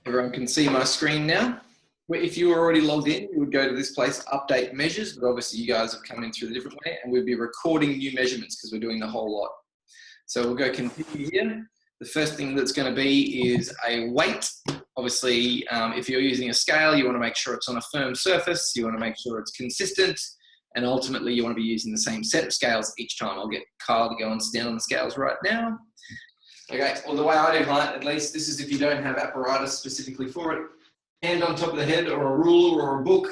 Everyone can see my screen now. If you were already logged in, you would go to this place, update measures, but obviously you guys have come in through a different way, and we'd be recording new measurements because we're doing the whole lot. So we'll go continue here. The first thing that's going to be is a weight. Obviously, if you're using a scale, you want to make sure it's on a firm surface, you want to make sure it's consistent, and ultimately you want to be using the same set of scales each time. I'll get Kyle to go and stand on the scales right now. Okay, well the way I do height, at least, this is if you don't have apparatus specifically for it. Hand on top of the head or a ruler or a book,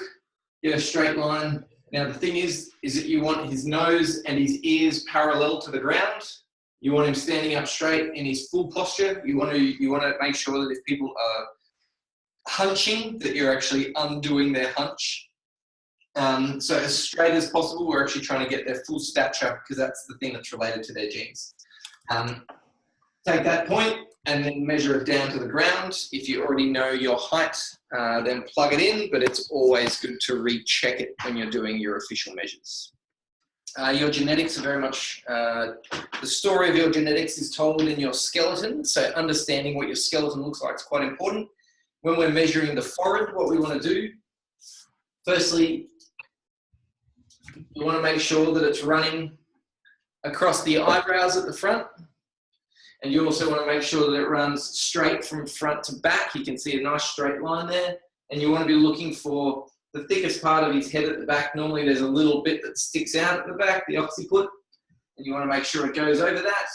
get a straight line. Now the thing is that you want his nose and his ears parallel to the ground. You want him standing up straight in his full posture. You want to make sure that if people are hunching, that you're actually undoing their hunch. So as straight as possible, we're actually trying to get their full stature because that's the thing that's related to their genes. Take that point and then measure it down to the ground. If you already know your height, then plug it in, but it's always good to recheck it when you're doing your official measures. Your genetics are very much, the story of your genetics is told in your skeleton, so understanding what your skeleton looks like is quite important. When we're measuring the forehead, what we want to do, firstly, you want to make sure that it's running across the eyebrows at the front. And you also want to make sure that it runs straight from front to back. You can see a nice straight line there. And you want to be looking for the thickest part of his head at the back. Normally there's a little bit that sticks out at the back, the occiput. And you want to make sure it goes over that.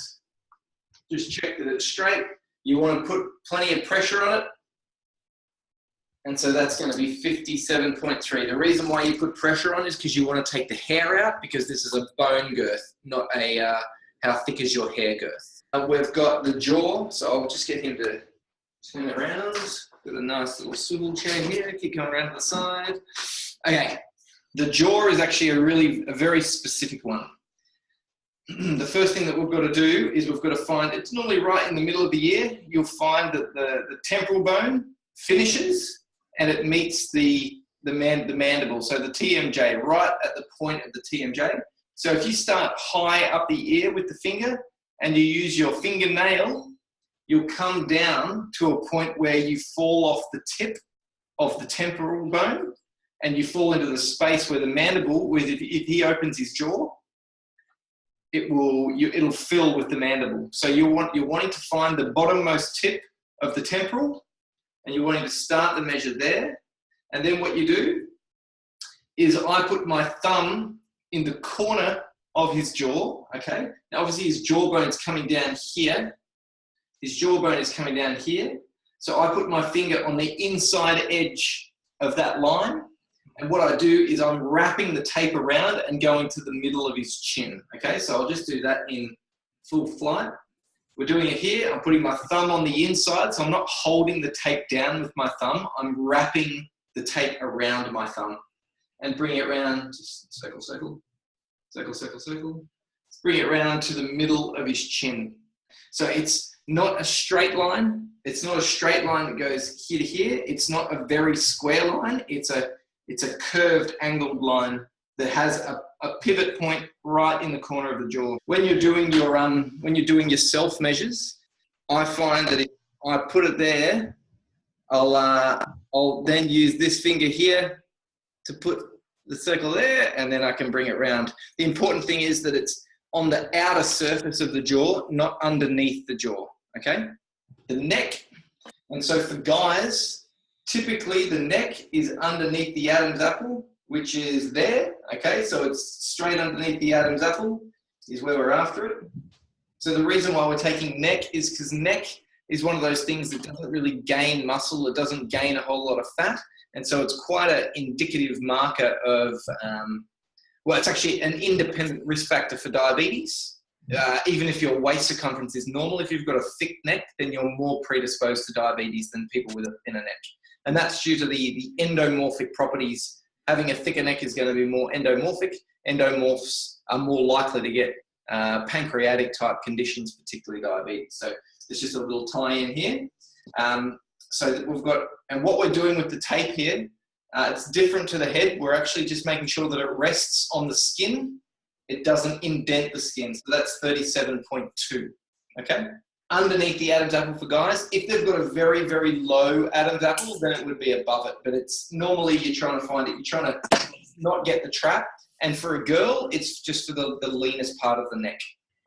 Just check that it's straight. You want to put plenty of pressure on it. And so that's going to be 57.3. The reason why you put pressure on is because you want to take the hair out, because this is a bone girth, not a how thick is your hair girth. We've got the jaw, so I'll just get him to turn it around. Got a nice little swivel chair here, keep coming around to the side. Okay, the jaw is actually a very specific one. The first thing that we've got to do is we've got to find, it's normally right in the middle of the ear, you'll find that the temporal bone finishes and it meets the mandible, so the TMJ, right at the point of the TMJ. So if you start high up the ear with the finger and you use your fingernail, you'll come down to a point where you fall off the tip of the temporal bone and you fall into the space where the mandible, if he opens his jaw, it'll fill with the mandible. So you're wanting to find the bottommost tip of the temporal and you're wanting to start the measure there. And then what you do is I put my thumb in the corner of his jaw, okay? Now obviously his jawbone's coming down here. His jawbone is coming down here. So I put my finger on the inside edge of that line. And what I do is I'm wrapping the tape around and going to the middle of his chin, okay? So I'll just do that in full flight. We're doing it here. I'm putting my thumb on the inside, so I'm not holding the tape down with my thumb. I'm wrapping the tape around my thumb and bring it around, just circle, circle, circle, circle, circle. Bring it around to the middle of his chin. So it's not a straight line. It's not a straight line that goes here to here. It's not a very square line. It's a curved, angled line that has a pivot point right in the corner of the jaw. When you're doing your self measures, I find that if I put it there, I'll then use this finger here to put the circle there, and then I can bring it round. The important thing is that it's on the outer surface of the jaw, not underneath the jaw, okay? The neck, and so for guys, typically the neck is underneath the Adam's apple, which is there, okay? So it's straight underneath the Adam's apple is where we're after it. So the reason why we're taking neck is because neck is one of those things that doesn't really gain muscle, it doesn't gain a whole lot of fat, and so it's quite an indicative marker of, well, it's actually an independent risk factor for diabetes. Even if your waist circumference is normal, if you've got a thick neck, then you're more predisposed to diabetes than people with a thinner neck. And that's due to the endomorphic properties. Having a thicker neck is going to be more endomorphic. Endomorphs are more likely to get pancreatic type conditions, particularly diabetes. So there's just a little tie in here. So that we've got, and what we're doing with the tape here, it's different to the head. We're actually just making sure that it rests on the skin. It doesn't indent the skin. So that's 37.2, okay? underneath the Adam's apple for guys. If they've got a very, very low Adam's apple, then it would be above it. But it's normally you're trying to find it. You're trying to not get the trap. And for a girl, it's just for the leanest part of the neck.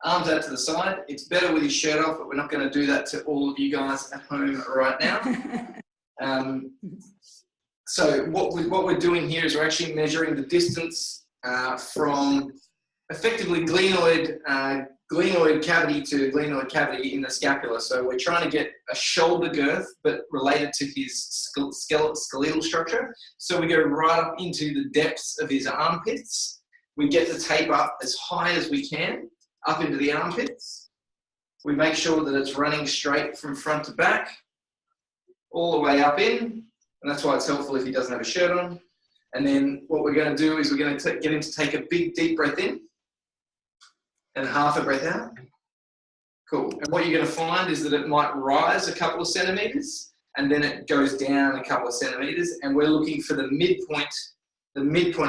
Arms out to the side. It's better with your shirt off, but we're not going to do that to all of you guys at home right now. So what we're doing here is we're actually measuring the distance from effectively glenoid cavity to glenoid cavity in the scapula. So we're trying to get a shoulder girth, but related to his skeletal structure. So we go right up into the depths of his armpits. We get the tape up as high as we can, up into the armpits. We make sure that it's running straight from front to back, all the way up in. And that's why it's helpful if he doesn't have a shirt on. And then what we're going to do is we're going to get him to take a big, deep breath in and half a breath out. Cool. And what you're going to find is that it might rise a couple of centimeters and then it goes down a couple of centimeters. And we're looking for the midpoint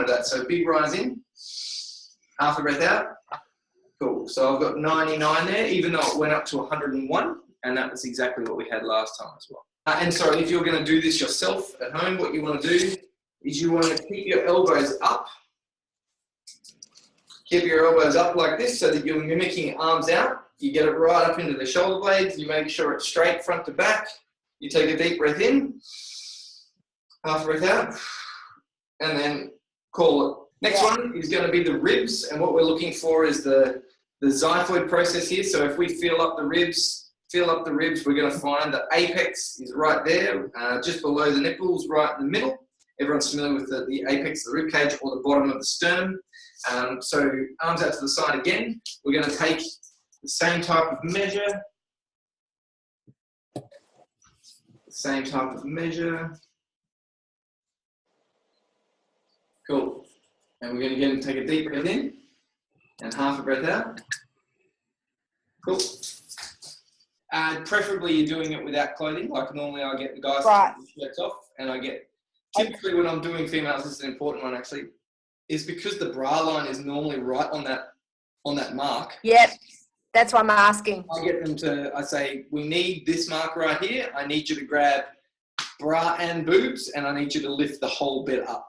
of that. So big rise in, half a breath out. Cool. So I've got 99 there, even though it went up to 101. And that was exactly what we had last time as well. And so if you're going to do this yourself at home, what you want to do is you want to keep your elbows up. Keep your elbows up like this so that you're mimicking arms out. You get it right up into the shoulder blades. You make sure it's straight front to back. You take a deep breath in, half breath out, and then call it. Next one is going to be the ribs. And what we're looking for is the xiphoid process here. So if we feel up the ribs, we're going to find the apex is right there, just below the nipples, right in the middle. Everyone's familiar with the apex of the rib cage or the bottom of the sternum. So arms out to the side again. We're going to take the same type of measure. Cool. And we're going to get him to take a deep breath in and half a breath out. Cool. Preferably you're doing it without clothing. Like normally I get the guys to take the shirts off, and I get, typically when I'm doing females, this is an important one actually, is because the bra line is normally right on that mark. Yep, that's what I'm asking. I get them to, I say, we need this mark right here. I need you to grab bra and boobs, and I need you to lift the whole bit up.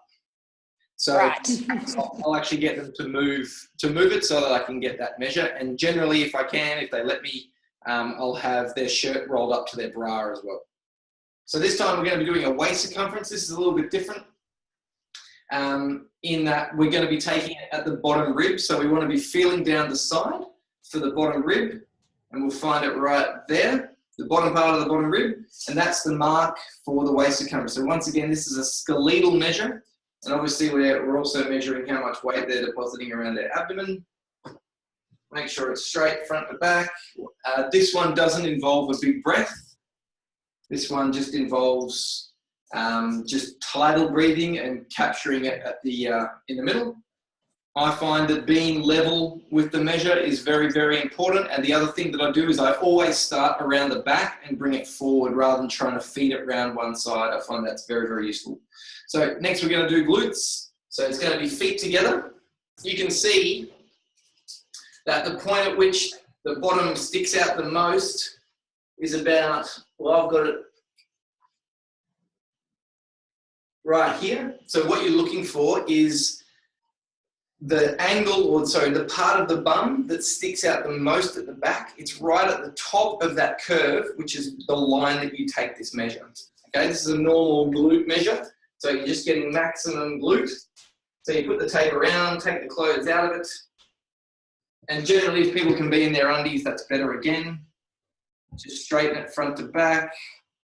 So I'll actually get them to move it so that I can get that measure. And generally, if I can, if they let me, I'll have their shirt rolled up to their bra as well. So this time we're going to be doing a waist circumference. This is a little bit different in that we're going to be taking it at the bottom rib. So we want to be feeling down the side for the bottom rib, and we'll find it right there, the bottom part of the bottom rib, and that's the mark for the waist circumference. So once again, this is a skeletal measure, and obviously we're also measuring how much weight they're depositing around their abdomen. Make sure it's straight front to back. This one doesn't involve a big breath. This one just involves just tidal breathing and capturing it at the in the middle. I find that being level with the measure is very, very important. And the other thing that I do is I always start around the back and bring it forward rather than trying to feed it around one side. I find that's very, very useful. So next we're going to do glutes. So it's going to be feet together. You can see that the point at which the bottom sticks out the most is about, well, I've got it right here. So what you're looking for is the angle, or sorry, the part of the bum that sticks out the most at the back. It's right at the top of that curve, which is the line that you take this measure. Okay, this is a normal glute measure. So you're just getting maximum glute. So you put the tape around, take the clothes out of it. And generally, if people can be in their undies, that's better again. Just straighten it front to back.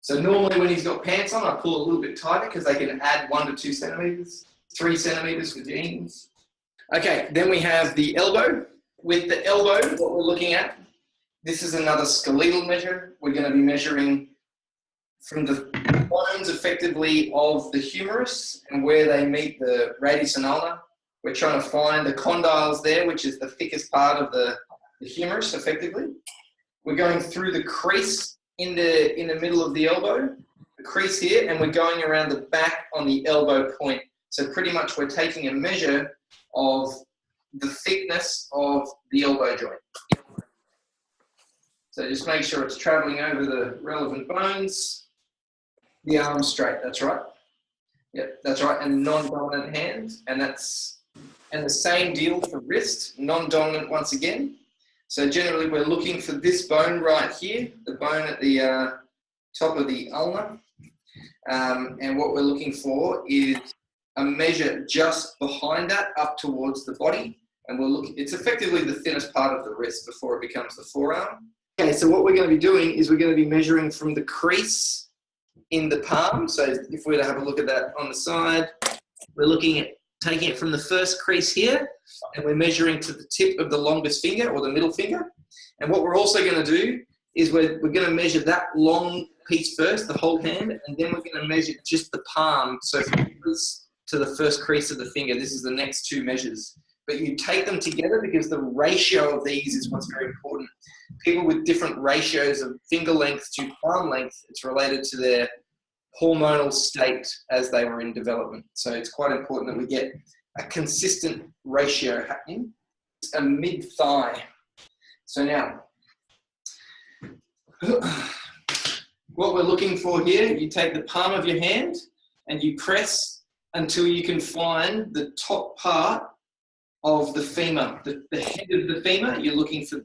So normally when he's got pants on, I pull a little bit tighter because they can add 1 to 2 centimeters, 3 centimeters for jeans. Okay, then we have the elbow. With the elbow, what we're looking at, this is another skeletal measure. We're going to be measuring from the bones effectively of the humerus and where they meet the radius and ulna. We're trying to find the condyles there, which is the thickest part of the humerus effectively. We're going through the crease in the middle of the elbow, the crease here, and we're going around the back on the elbow point. So pretty much we're taking a measure of the thickness of the elbow joint. So just make sure it's traveling over the relevant bones. The arm straight, that's right. Yep, that's right. And non-dominant hand, and the same deal for wrist, non-dominant once again. So generally we're looking for this bone right here, the bone at the top of the ulna. And what we're looking for is a measure just behind that up towards the body. And it's effectively the thinnest part of the wrist before it becomes the forearm. Okay, so what we're going to be doing is we're going to be measuring from the crease in the palm. So if we were to have a look at that on the side, we're looking at taking it from the first crease here, and we're measuring to the tip of the longest finger or the middle finger. And what we're also going to do is we're going to measure that long piece first, the whole hand, and then we're going to measure just the palm. So from the crease to the first crease of the finger, this is the next two measures. But you take them together because the ratio of these is what's very important. People with different ratios of finger length to palm length, it's related to their hormonal state as they were in development. So it's quite important that we get a consistent ratio happening. It's a mid-thigh. So now, what we're looking for here, you take the palm of your hand and you press until you can find the top part of the femur, the head of the femur. You're looking for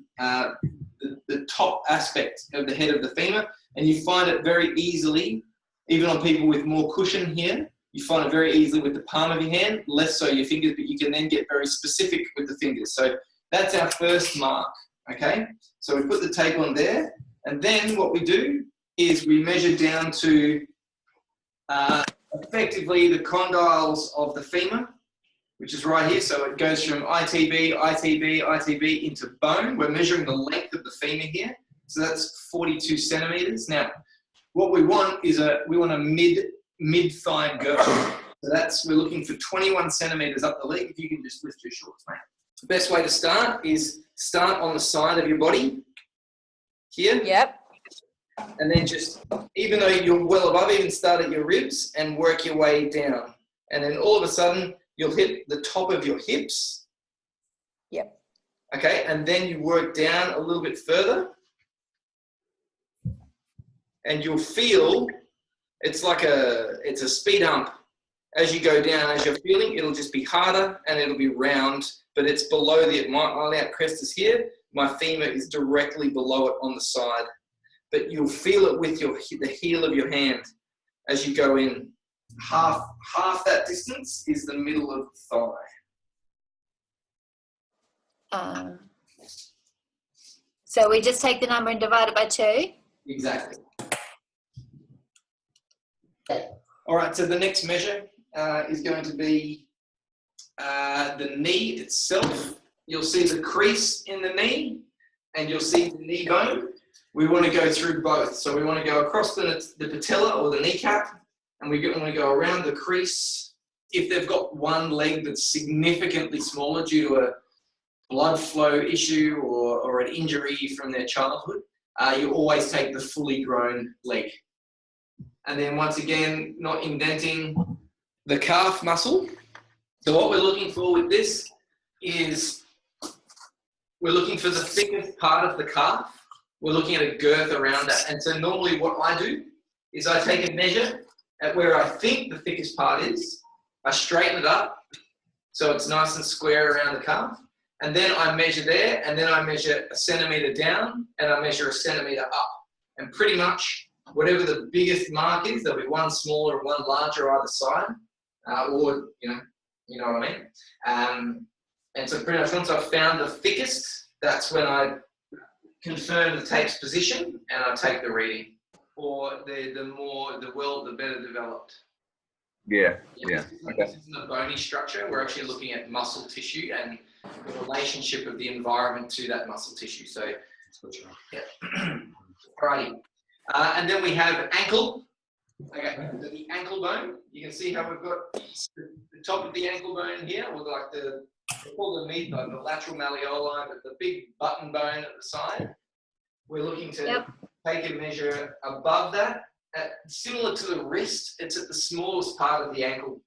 the top aspect of the head of the femur, and you find it very easily, even on people with more cushion here. You find it very easily with the palm of your hand, less so your fingers, but you can then get very specific with the fingers. So that's our first mark, okay? So we put the tape on there, and then what we do is we measure down to effectively the condyles of the femur, which is right here. So it goes from ITB, ITB, ITB into bone. We're measuring the length of the femur here. So that's 42 centimeters. Now, what we want is a mid-thigh girth. So we're looking for 21 centimeters up the leg. If you can just lift your shorts, mate. The best way to start is start on the side of your body here. Yep. And then just, even though you're well above, even start at your ribs and work your way down. And then all of a sudden, you'll hit the top of your hips. Yep. Okay, and then you work down a little bit further. And you'll feel, it's a speed hump. As you go down, as you're feeling, it'll just be harder and it'll be round, but it's below my iliac crest is here. My femur is directly below it on the side. But you'll feel it with the heel of your hand as you go in. Half that distance is the middle of the thigh. So we just take the number and divide it by 2? Exactly. All right, so the next measure is going to be the knee itself. You'll see the crease in the knee and you'll see the knee bone. We want to go through both. So we want to go across the patella or the kneecap, and we want to go around the crease. If they've got one leg that's significantly smaller due to a blood flow issue or an injury from their childhood, you always take the fully grown leg. And then once again, not indenting the calf muscle. So what we're looking for with this is we're looking for the thickest part of the calf. We're looking at a girth around that. And so normally what I do is I take a measure at where I think the thickest part is. I straighten it up so it's nice and square around the calf. And then I measure there, and then I measure a centimeter down, and I measure a centimeter up. And pretty much whatever the biggest mark is, there'll be one smaller and one larger either side, or you know what I mean. And so pretty much once I've found the thickest, that's when I confirm the tape's position and I take the reading. Or the better developed. Yeah. Okay. This isn't a bony structure. We're actually looking at muscle tissue and the relationship of the environment to that muscle tissue. So, yeah. Alrighty. And then we have ankle. Okay, so the ankle bone. You can see how we've got the top of the ankle bone here, or like the lateral malleoli, but the big button bone at the side. We're looking to take a measure above that. Similar to the wrist, it's at the smallest part of the ankle.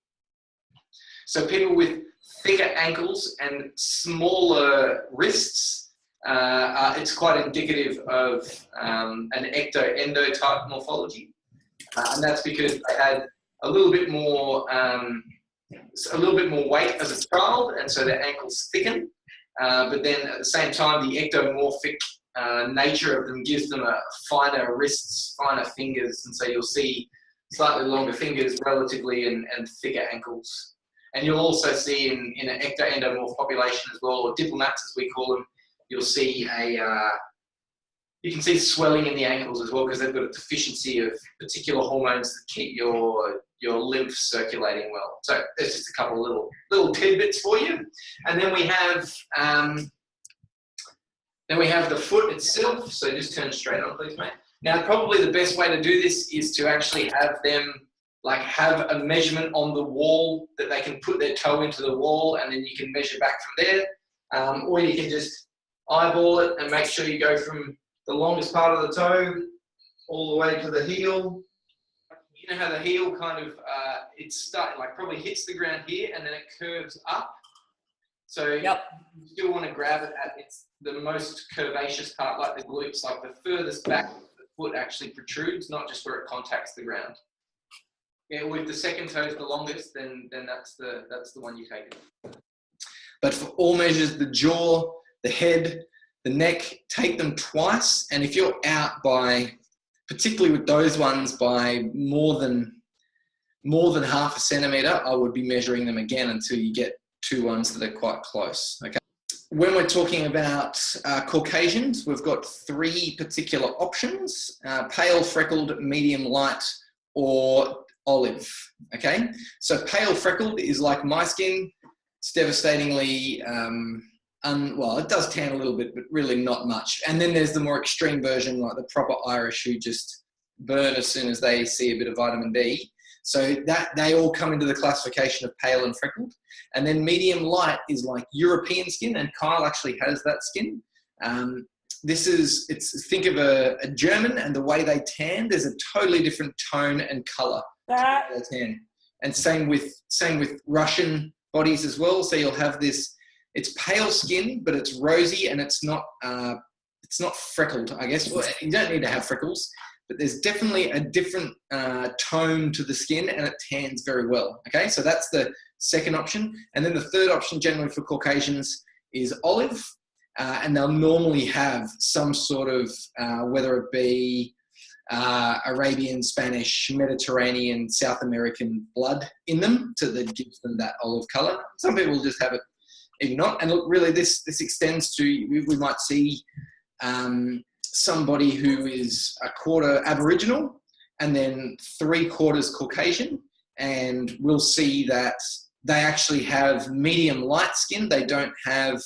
So people with thicker ankles and smaller wrists it's quite indicative of an ecto-endo type morphology. And that's because they had a little bit more weight as a child, and so their ankles thicken. But then at the same time, the ectomorphic nature of them gives them a finer wrists, finer fingers, and so you'll see slightly longer fingers relatively and thicker ankles. And you'll also see in an ecto-endomorph population as well, or diplomats as we call them, you'll see you can see swelling in the ankles as well because they've got a deficiency of particular hormones that keep your lymph circulating well. So there's just a couple of little tidbits for you. And then we have the foot itself. So just turn straight on, please, mate. Now, probably the best way to do this is to actually have them have a measurement on the wall that they can put their toe into the wall, and then you can measure back from there. Or you can just eyeball it and make sure you go from the longest part of the toe all the way to the heel. You know how the heel kind of, probably hits the ground here and then it curves up. So you still want to grab it at the most curvaceous part, like the glutes, like the furthest back the foot actually protrudes, not just where it contacts the ground. Yeah, with the second toe is the longest, then that's the one you take it. But for all measures, the jaw, the head, the neck, take them twice. And if you're out by, particularly with those ones, by more than half a centimetre, I would be measuring them again until you get two ones that are quite close. Okay. When we're talking about Caucasians, we've got three particular options: pale, freckled, medium light, or olive. Okay. So pale freckled is like my skin. It's devastatingly well, it does tan a little bit, but really not much. And then there's the more extreme version, like the proper Irish, who just burn as soon as they see a bit of vitamin D. So that they all come into the classification of pale and freckled. And then medium light is like European skin, and Kyle actually has that skin. Think of a German, and the way they tan, there's a totally different tone and color. They tan. And same with Russian bodies as well. So you'll have this. It's pale skin, but it's rosy, and it's not freckled, I guess. Well, you don't need to have freckles, but there's definitely a different tone to the skin, and it tans very well. Okay, so that's the second option. And then the third option, generally for Caucasians, is olive, and they'll normally have some sort of, whether it be Arabian, Spanish, Mediterranean, South American blood in them, that gives them that olive color. Some people just have it even not. And look, really, this extends to, we might see somebody who is a quarter Aboriginal and then 3/4 Caucasian, and we'll see that they actually have medium light skin. They don't have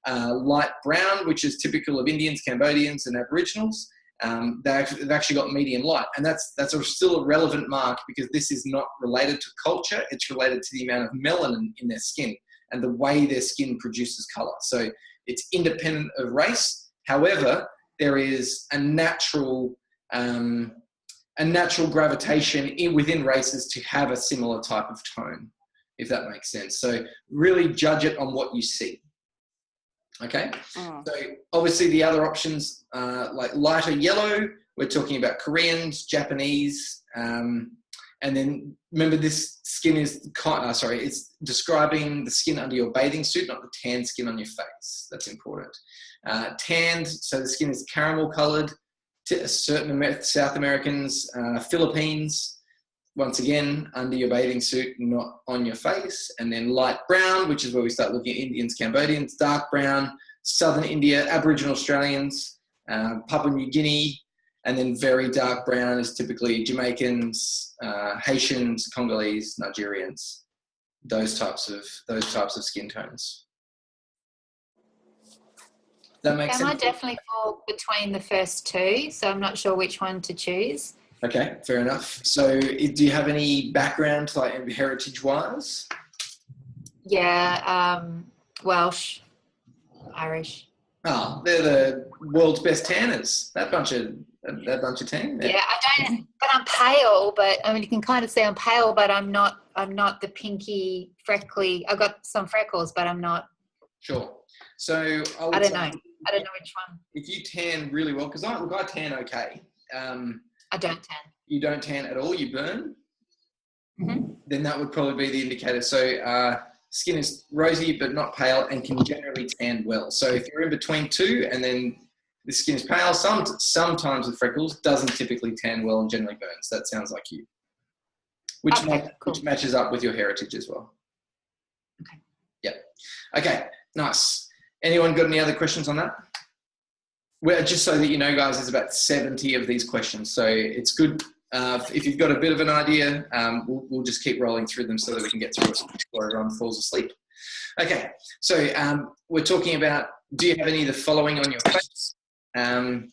light brown, which is typical of Indians, Cambodians, and Aboriginals. They've actually got medium light, and that's still a relevant mark, because this is not related to culture. It's related to the amount of melanin in their skin and the way their skin produces color. So it's independent of race. However, there is a natural gravitation within races to have a similar type of tone, if that makes sense. So really judge it on what you see. Okay. So obviously the other options, like lighter yellow, we're talking about Koreans, Japanese, and then remember, this skin is, it's describing the skin under your bathing suit, not the tan skin on your face. That's important. Tanned, so the skin is caramel colored. Certain South Americans, Philippines, once again, under your bathing suit, not on your face. And then light brown, which is where we start looking at Indians, Cambodians. Dark brown, Southern India, Aboriginal Australians, Papua New Guinea. And then very dark brown is typically Jamaicans, Haitians, Congolese, Nigerians. Those types of skin tones. Does that make sense? I definitely fall between the first two, so I'm not sure which one to choose. Okay, fair enough. So do you have any background, like heritage-wise? Yeah, Welsh, Irish. Oh, they're the world's best tanners. That bunch of tan. Yeah, I don't. But I'm pale. But I mean, you can kind of see I'm pale, but I'm not the pinky, freckly. I've got some freckles, but I'm not. Sure. So I don't know. I don't know which one. If you tan really well, because I tan okay. I don't tan. You don't tan at all, you burn, Mm-hmm. then that would probably be the indicator. So skin is rosy but not pale and can generally tan well. So if you're in between two and then the skin is pale, sometimes with freckles, doesn't typically tan well and generally burns. That sounds like you. Which matches up with your heritage as well. Okay. Yep. Okay, nice. Anyone got any other questions on that? Well, just so that you know, guys, there's about 70 of these questions. So it's good. If you've got a bit of an idea, we'll just keep rolling through them so that we can get through it before everyone falls asleep. Okay, so we're talking about, do you have any of the following on your face? And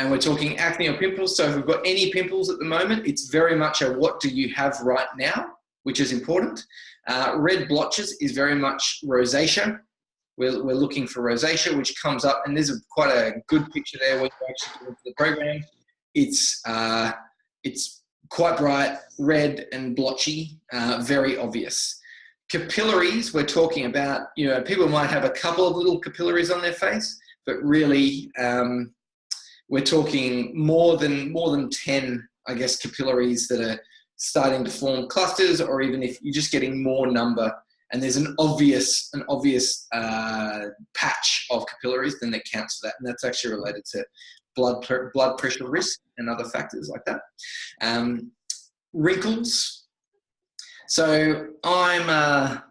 we're talking acne or pimples. So if we've got any pimples at the moment, it's very much a what do you have right now, which is important. Red blotches is very much rosacea. We're looking for rosacea, which comes up, and there's quite a good picture there when you actually go into the program. It's quite bright, red and blotchy, very obvious. Capillaries, we're talking about, people might have a couple of little capillaries on their face, but really we're talking more than 10, I guess, capillaries that are starting to form clusters, or even if you're just getting more number and there's an obvious patch of capillaries, then that counts for that. And that's actually related to blood pressure risk and other factors like that. Wrinkles. So I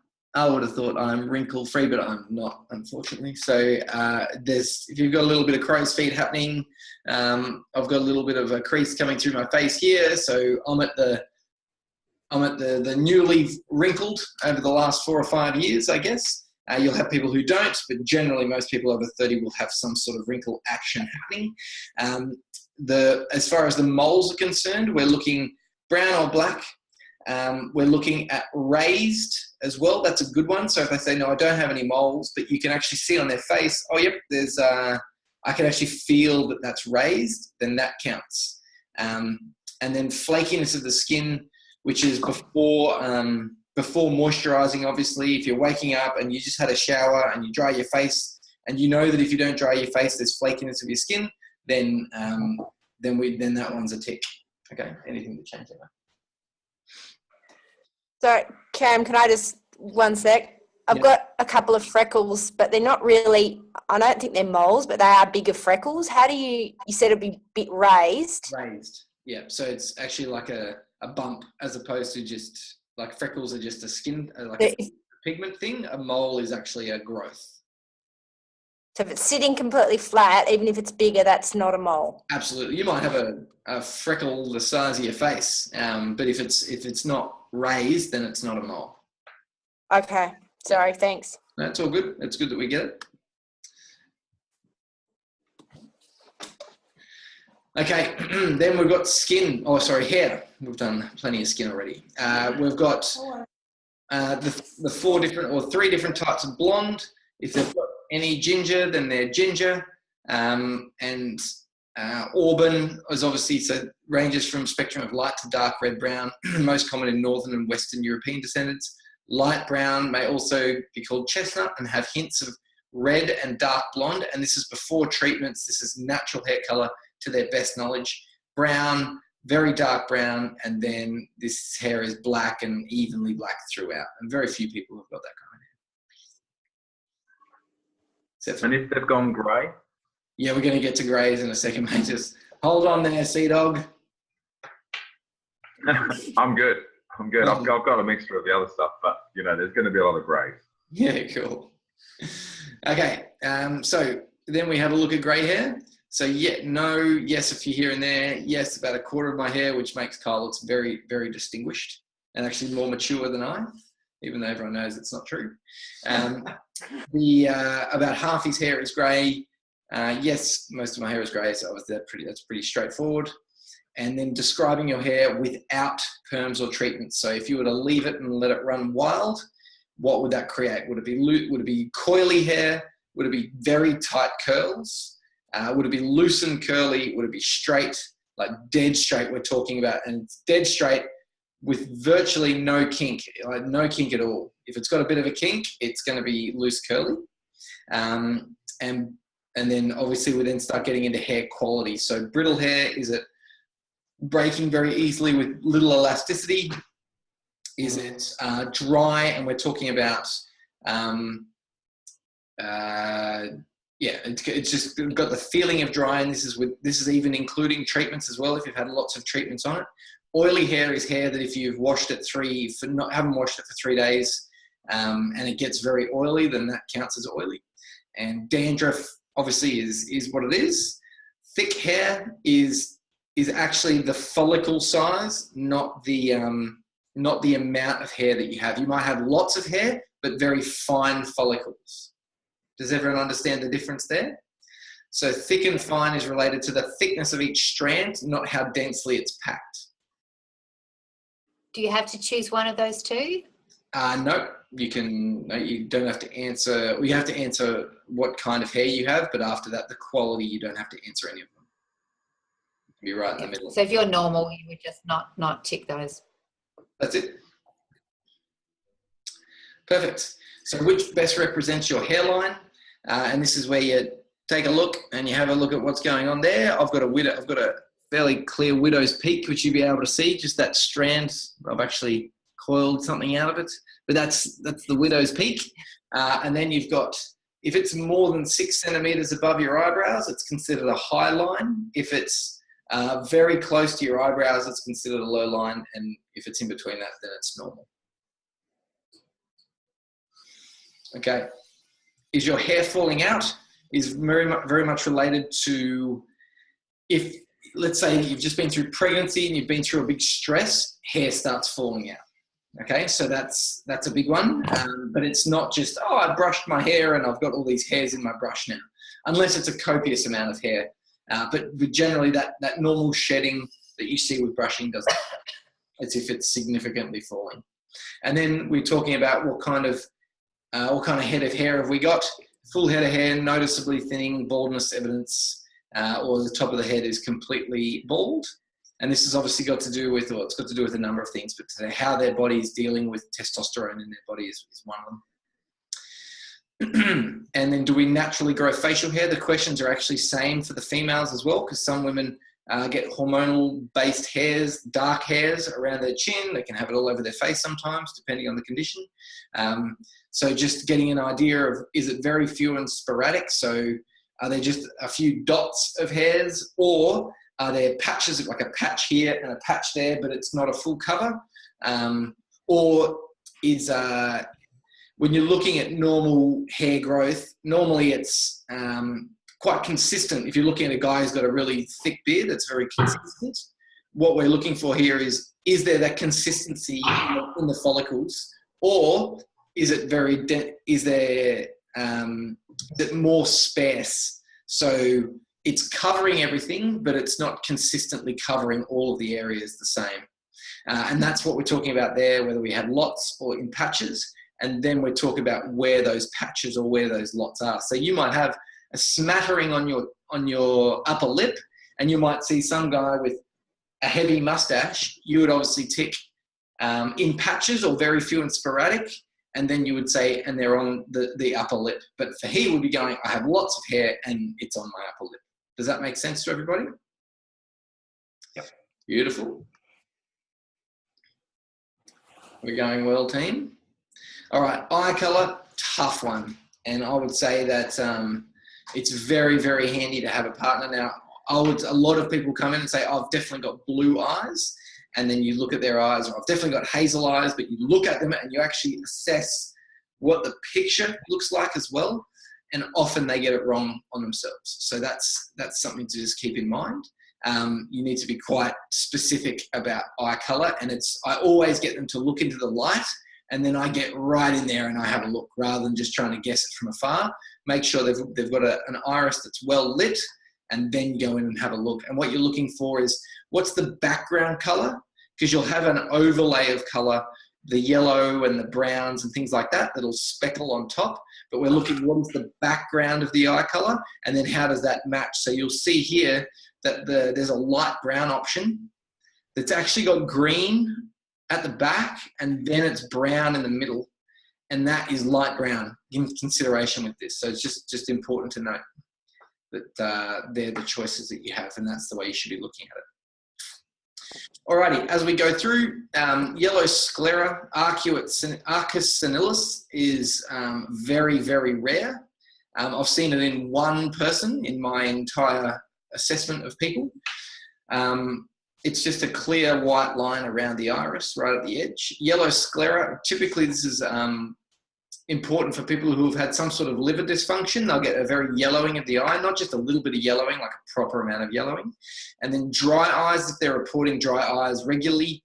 would have thought I'm wrinkle free, but I'm not, unfortunately. So if you've got a little bit of crow's feet happening, I've got a little bit of a crease coming through my face here. So I'm at the newly wrinkled over the last 4 or 5 years, I guess. You'll have people who don't, but generally most people over 30 will have some sort of wrinkle action happening. As far as the moles are concerned, we're looking brown or black. We're looking at raised as well. That's a good one. So if they say, no, I don't have any moles, but you can actually see on their face, oh, yep, I can actually feel that that's raised, then that counts. And then flakiness of the skin, which is before moisturizing, obviously. If you're waking up and you just had a shower and you dry your face, and you know that if you don't dry your face, there's flakiness of your skin, then that one's a tick. Okay, anything to change that? So, Cam, can I just, one sec? I've got a couple of freckles, but they're not really, I don't think they're moles, but they are bigger freckles. How do you said it'd be a bit raised? Raised, yeah. So it's actually like a bump, as opposed to just, like freckles are just a skin, a pigment thing. A mole is actually a growth. So if it's sitting completely flat, even if it's bigger, that's not a mole. Absolutely. You might have a freckle the size of your face, but if it's not raised, then it's not a mole. Okay. Sorry, thanks. That's all good. It's good that we get it. Okay, then we've got skin. Oh, sorry, hair. We've done plenty of skin already. We've got the 4 different or 3 different types of blonde. If they've got any ginger, then they're ginger. And auburn is obviously, so ranges from spectrum of light to dark red brown, most common in Northern and Western European descendants. Light brown may also be called chestnut and have hints of red and dark blonde. And this is before treatments. This is natural hair color to their best knowledge. Brown, very dark brown, and then this hair is black and evenly black throughout. And very few people have got that kind of hair. And if they've gone grey? Yeah, we're going to get to greys in a second, mate. Just hold on there, Sea Dog. I'm good. I've got a mixture of the other stuff, but, there's going to be a lot of greys. Yeah, cool. Okay, so then we have a look at grey hair. So yes, a few here and there. Yes, about a quarter of my hair, which makes Kyle look very, very distinguished and actually more mature than I, even though everyone knows it's not true. About half his hair is grey. Yes, most of my hair is grey, so that's pretty straightforward. And then describing your hair without perms or treatments. So if you were to leave it and let it run wild, what would that create? Would it be coily hair? Would it be very tight curls? Would it be loose and curly? Would it be straight, like dead straight we're talking about? And it's dead straight with virtually no kink, like no kink at all. If it's got a bit of a kink, it's going to be loose curly. And and then obviously we then start getting into hair quality. So brittle hair, is it breaking very easily with little elasticity? Is it dry? And we're talking about, it's just got the feeling of dry, and this is even including treatments as well, if you've had lots of treatments on it. Oily hair is hair that if you've washed it haven't washed it for 3 days, and it gets very oily, then that counts as oily. And dandruff obviously is what it is. Thick hair is actually the follicle size, not the amount of hair that you have. You might have lots of hair, but very fine follicles. Does everyone understand the difference there? So thick and fine is related to the thickness of each strand, not how densely it's packed. Do you have to choose one of those two? No, you don't have to answer. You have to answer what kind of hair you have, but after that, the quality, you don't have to answer any of them. You can be right in the middle. So if you're normal, you would just not tick those. That's it. Perfect. So which best represents your hairline? And this is where you take a look and you have a look at what's going on there. I've got a fairly clear widow's peak, which you'll be able to see, just that strand. I've actually coiled something out of it, but that's the widow's peak. And then you've got, if it's more than 6 centimeters above your eyebrows, it's considered a high line. If it's very close to your eyebrows, it's considered a low line. And if it's in between that, then it's normal. Okay. Is your hair falling out? Is very much related to, if, let's say you've just been through pregnancy and you've been through a big stress, hair starts falling out. Okay, so that's a big one, but it's not just, oh, I brushed my hair and I've got all these hairs in my brush now, unless it's a copious amount of hair. But generally that normal shedding that you see with brushing doesn't happen. It's if it's significantly falling. And then we're talking about what kind of head of hair have we got? Full head of hair, noticeably thinning, baldness evidence, or the top of the head is completely bald. And this has obviously got to do with, it's got to do with a number of things, but how their body is dealing with testosterone in their body is one of them. And then do we naturally grow facial hair? The questions are actually same for the females as well, because some women get hormonal-based hairs, dark hairs around their chin. They can have it all over their face sometimes, depending on the condition. So just getting an idea of, is it very few and sporadic? So are there just a few dots of hairs, or are there patches, like a patch here and a patch there, but it's not a full cover? Or is, when you're looking at normal hair growth, normally it's quite consistent. If you're looking at a guy who's got a really thick beard, that's very consistent. What we're looking for here is there that consistency in the follicles, or is it is it more sparse? So it's covering everything, but it's not consistently covering all of the areas the same. And that's what we're talking about there, whether we have lots or in patches. And then we're talking about where those patches or where those lots are. So you might have a smattering on your upper lip, and you might see some guy with a heavy mustache. You would obviously tick in patches or very few and sporadic. And then you would say, and they're on the upper lip. But for he would be going, I have lots of hair and it's on my upper lip. Does that make sense to everybody? Yep. Beautiful. We're going well, team. All right, eye color, tough one. And I would say that it's very, very handy to have a partner. Now, a lot of people come in and say, I've definitely got blue eyes. And then you look at their eyes, or I've definitely got hazel eyes, but you look at them and you actually assess what the picture looks like as well. And often they get it wrong on themselves. So that's something to just keep in mind. You need to be quite specific about eye color. And I always get them to look into the light, and then I get right in there and I have a look, rather than just trying to guess it from afar. Make sure they've got an iris that's well lit, and then go in and have a look. And what you're looking for is, what's the background color? Because you'll have an overlay of color, the yellow and the browns and things like that, that'll speckle on top. But we're looking, what is the background of the eye color? And then how does that match? So you'll see here that there's a light brown option that's actually got green at the back, and then it's brown in the middle. and that is light brown in consideration with this. So it's just important to note that they're the choices that you have, and that's the way you should be looking at it. Alrighty, as we go through, yellow sclera, arcus senilis is very, very rare. I've seen it in one person in my entire assessment of people. It's just a clear white line around the iris, right at the edge. Yellow sclera, typically this is important for people who have had some sort of liver dysfunction. They'll get a very yellowing of the eye, not just a little bit of yellowing, like a proper amount of yellowing. And then dry eyes, if they're reporting dry eyes regularly.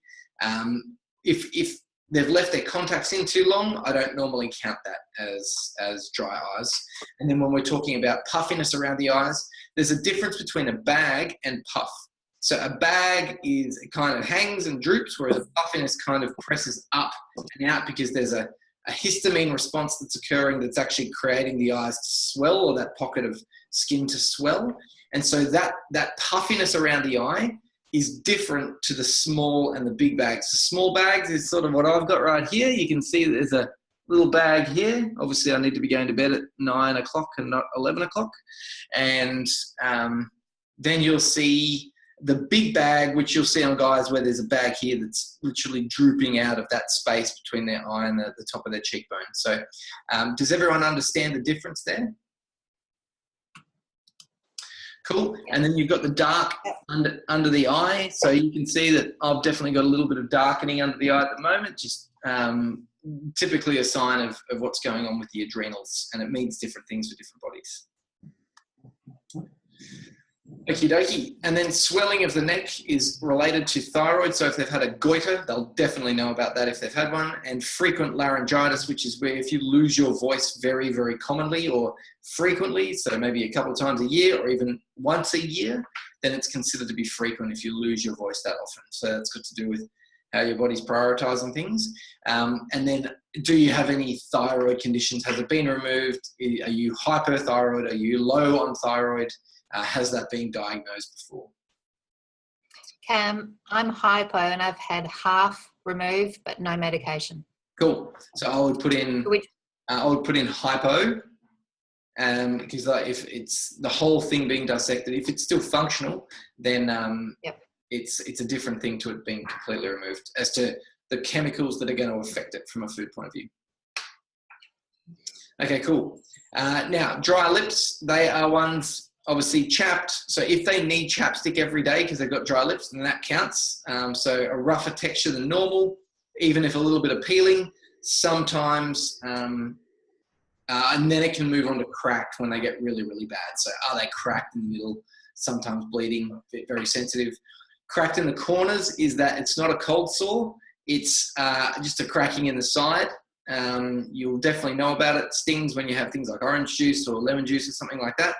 If they've left their contacts in too long, I don't normally count that as dry eyes. And then when we're talking about puffiness around the eyes, there's a difference between a bag and puff. So a bag is, it kind of hangs and droops, whereas a puffiness kind of presses up and out because there's a histamine response that's occurring that's actually creating the eyes to swell, or that pocket of skin to swell. And so that puffiness around the eye is different to the small and the big bags. The small bags is sort of what I've got right here. You can see that there's a little bag here. Obviously I need to be going to bed at 9 o'clock and not 11 o'clock. And then you'll see the big bag, which you'll see on guys where there's a bag here that's literally drooping out of that space between their eye and the top of their cheekbone. So does everyone understand the difference there? Cool. And then you've got the dark under the eye. So you can see that I've definitely got a little bit of darkening under the eye at the moment, just typically a sign of what's going on with the adrenals, and it means different things for different bodies. Okie dokie. And then swelling of the neck is related to thyroid. So if they've had a goiter, they'll definitely know about that if they've had one. And frequent laryngitis, which is where if you lose your voice very, very commonly or frequently, so maybe a couple of times a year or even once a year, then it's considered to be frequent if you lose your voice that often. So that's got to do with how your body's prioritizing things. And then do you have any thyroid conditions? Has it been removed? Are you hypothyroid? Are you low on thyroid? Has that been diagnosed before? Cam, I'm hypo and I've had half removed, but no medication. Cool. So I would put in hypo, because like if it's the whole thing being dissected, if it's still functional, then it's a different thing to it being completely removed as to the chemicals that are going to affect it from a food point of view. Okay, cool. Now, dry lips, they are ones obviously chapped. So if they need chapstick every day because they've got dry lips, then that counts. So a rougher texture than normal, even if a little bit of peeling, sometimes, and then it can move on to cracked when they get really, really bad. So are they cracked in the middle, sometimes bleeding, very sensitive. Cracked in the corners is that it's not a cold sore, it's just a cracking in the side. You'll definitely know about it. It stings when you have things like orange juice or lemon juice or something like that.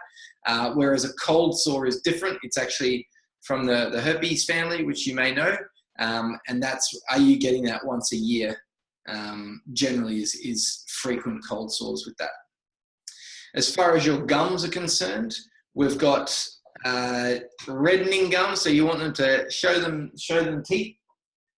Whereas a cold sore is different. It's actually from the herpes family, which you may know. And that's, are you getting that once a year? Generally is frequent cold sores with that. As far as your gums are concerned, we've got reddening gums. So you want them to show them teeth.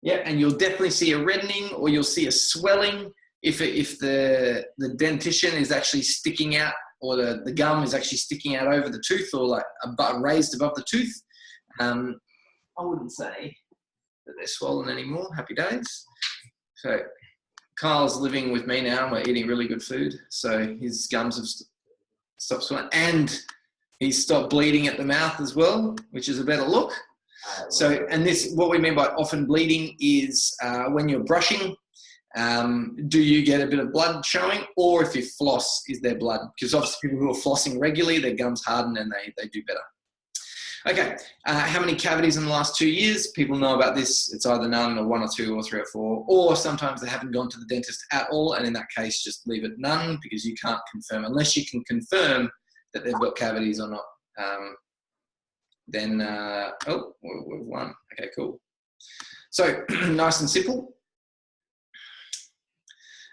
Yeah, and you'll definitely see a reddening, or you'll see a swelling if the dentition is actually sticking out, or the gum is actually sticking out over the tooth, or like raised above the tooth. I wouldn't say that they're swollen anymore. Happy days. So Kyle's living with me now, and we're eating really good food. So his gums have stopped swelling, and he's stopped bleeding at the mouth as well, which is a better look. So, and this, what we mean by often bleeding is when you're brushing, do you get a bit of blood showing, or if you floss, is there blood? Because obviously people who are flossing regularly, their gums harden and they do better. Okay, how many cavities in the last 2 years? People know about this. It's either none, or 1 or 2 or 3 or 4, or sometimes they haven't gone to the dentist at all, and in that case, just leave it none, because you can't confirm, unless you can confirm that they've got cavities or not. Then, oh, we've won. Okay, cool. So nice and simple.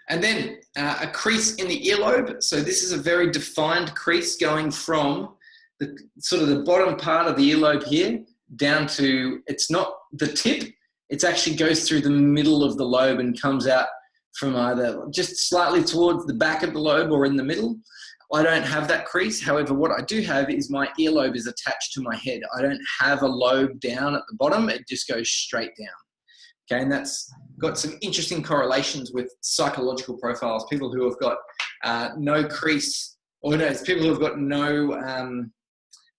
And then a crease in the earlobe. So this is a very defined crease going from the sort of the bottom part of the earlobe here down to, it's not the tip, it actually goes through the middle of the lobe and comes out from either just slightly towards the back of the lobe or in the middle. I don't have that crease. However, what I do have is my earlobe is attached to my head. I don't have a lobe down at the bottom. It just goes straight down. Okay, and that's got some interesting correlations with psychological profiles. People who have got no crease, or no, it's people who have got no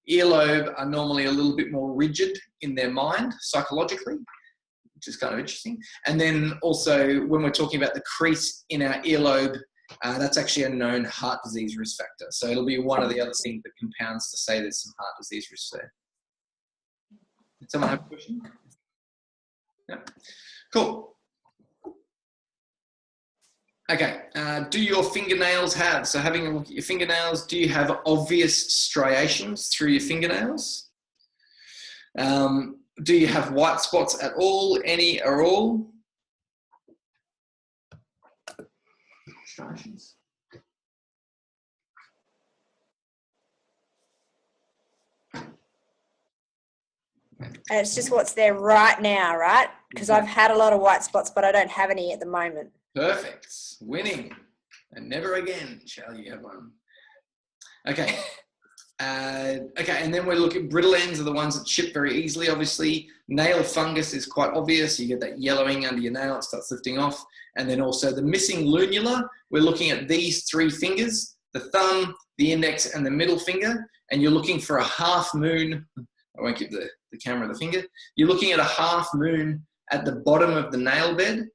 earlobe are normally a little bit more rigid in their mind psychologically, which is kind of interesting. And then also when we're talking about the crease in our earlobe, that's actually a known heart disease risk factor. So it'll be one of the other things that compounds to say there's some heart disease risk there. Did someone have a question? No? Cool. Okay, do your fingernails have, so having a look at your fingernails, do you have obvious striations through your fingernails? Do you have white spots at all, any or all? Striations. It's just what's there right now, right? Because I've had a lot of white spots, but I don't have any at the moment. Perfect. Winning. And never again shall you have one. Okay. Okay, and then we look at brittle ends are the ones that chip very easily, obviously. Nail fungus is quite obvious. You get that yellowing under your nail, it starts lifting off. And then also the missing lunula, we're looking at these three fingers, the thumb, the index, and the middle finger. And you're looking for a half moon. I won't give the camera the finger. You're looking at a half moon at the bottom of the nail bed.